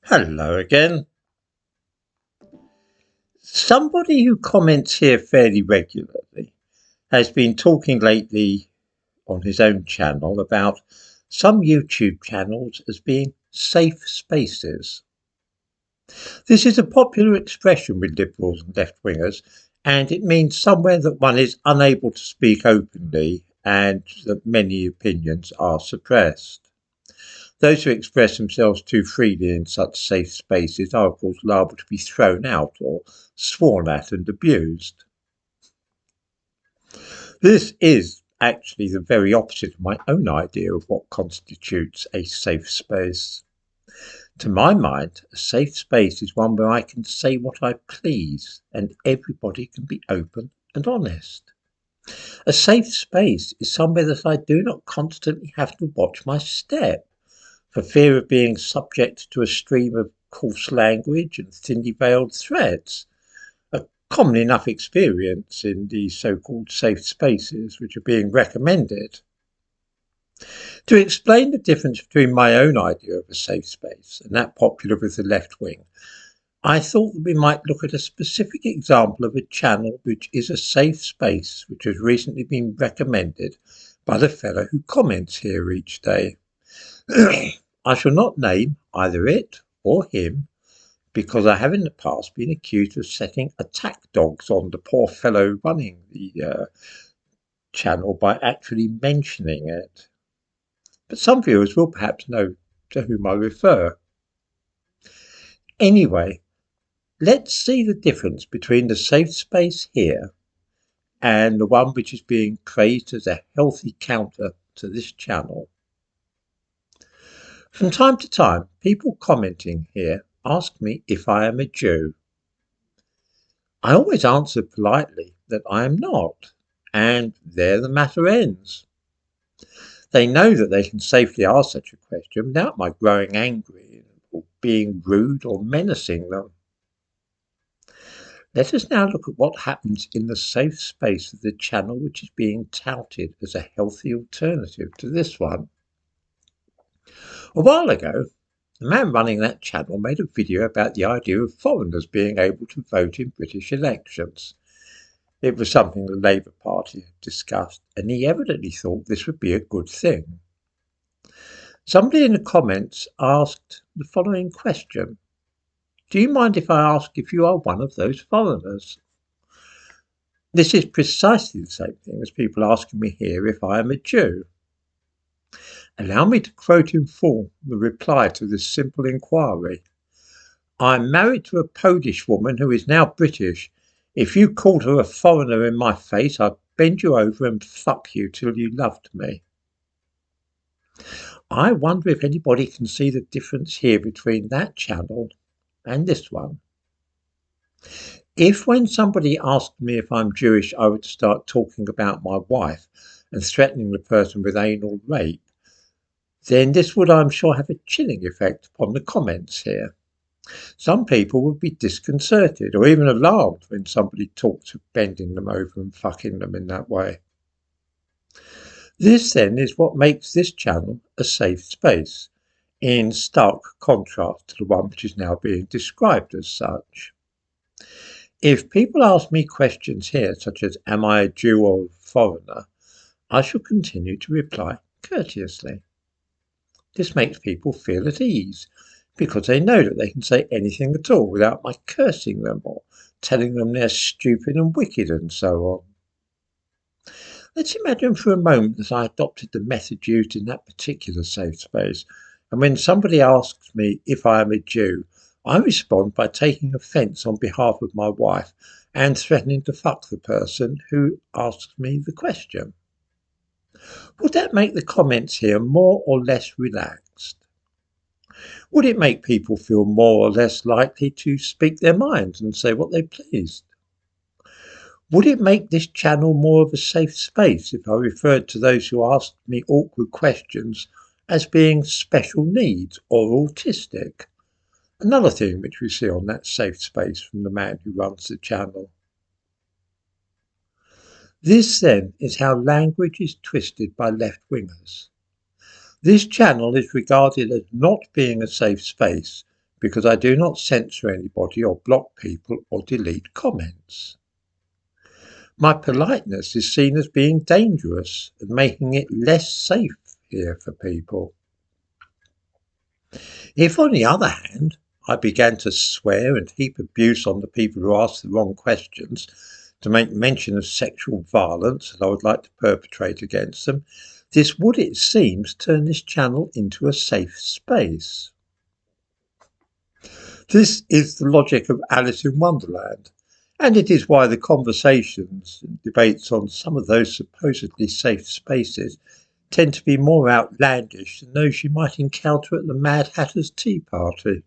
Hello again. Somebody who comments here fairly regularly has been talking lately on his own channel about some YouTube channels as being safe spaces. This is a popular expression with liberals and left-wingers, and it means somewhere that one is unable to speak openly and that many opinions are suppressed. Those who express themselves too freely in such safe spaces are, of course, liable to be thrown out or sworn at and abused. This is actually the very opposite of my own idea of what constitutes a safe space. To my mind, a safe space is one where I can say what I please and everybody can be open and honest. A safe space is somewhere that I do not constantly have to watch my step for fear of being subject to a stream of coarse language and thinly veiled threats, a common enough experience in these so-called safe spaces which are being recommended. To explain the difference between my own idea of a safe space and that popular with the left wing, I thought that we might look at a specific example of a channel which is a safe space which has recently been recommended by the fellow who comments here each day. I shall not name either it or him because I have in the past been accused of setting attack dogs on the poor fellow running the channel by actually mentioning it. But some viewers will perhaps know to whom I refer. Anyway, let's see the difference between the safe space here and the one which is being praised as a healthy counter to this channel. From time to time, people commenting here ask me if I am a Jew. I always answer politely that I am not, and there the matter ends. They know that they can safely ask such a question without my growing angry or being rude or menacing them. Let us now look at what happens in the safe space of the channel which is being touted as a healthy alternative to this one. A while ago, the man running that channel made a video about the idea of foreigners being able to vote in British elections. It was something the Labour Party had discussed, and he evidently thought this would be a good thing. Somebody in the comments asked the following question: do you mind if I ask if you are one of those foreigners? This is precisely the same thing as people asking me here if I am a Jew. Allow me to quote in full the reply to this simple inquiry. I'm married to a Polish woman who is now British. If you called her a foreigner in my face, I'd bend you over and fuck you till you loved me. I wonder if anybody can see the difference here between that channel and this one. If when somebody asked me if I'm Jewish, I would start talking about my wife and threatening the person with anal rape, then this would, I'm sure, have a chilling effect upon the comments here. Some people would be disconcerted or even alarmed when somebody talks of bending them over and fucking them in that way. This then is what makes this channel a safe space, in stark contrast to the one which is now being described as such. If people ask me questions here such as am I a Jew or a foreigner, I shall continue to reply courteously. This makes people feel at ease because they know that they can say anything at all without my cursing them or telling them they're stupid and wicked and so on. Let's imagine for a moment that I adopted the method used in that particular safe space, and when somebody asks me if I am a Jew, I respond by taking offence on behalf of my wife and threatening to fuck the person who asks me the question. Would that make the comments here more or less relaxed? Would it make people feel more or less likely to speak their minds and say what they pleased? Would it make this channel more of a safe space if I referred to those who asked me awkward questions as being special needs or autistic? Another thing which we see on that safe space from the man who runs the channel. This then is how language is twisted by left-wingers. This channel is regarded as not being a safe space because I do not censor anybody or block people or delete comments. My politeness is seen as being dangerous and making it less safe here for people. If, on the other hand, I began to swear and heap abuse on the people who ask the wrong questions, to make mention of sexual violence that I would like to perpetrate against them, this would, it seems, turn this channel into a safe space. This is the logic of Alice in Wonderland, and it is why the conversations and debates on some of those supposedly safe spaces tend to be more outlandish than those you might encounter at the Mad Hatter's Tea Party.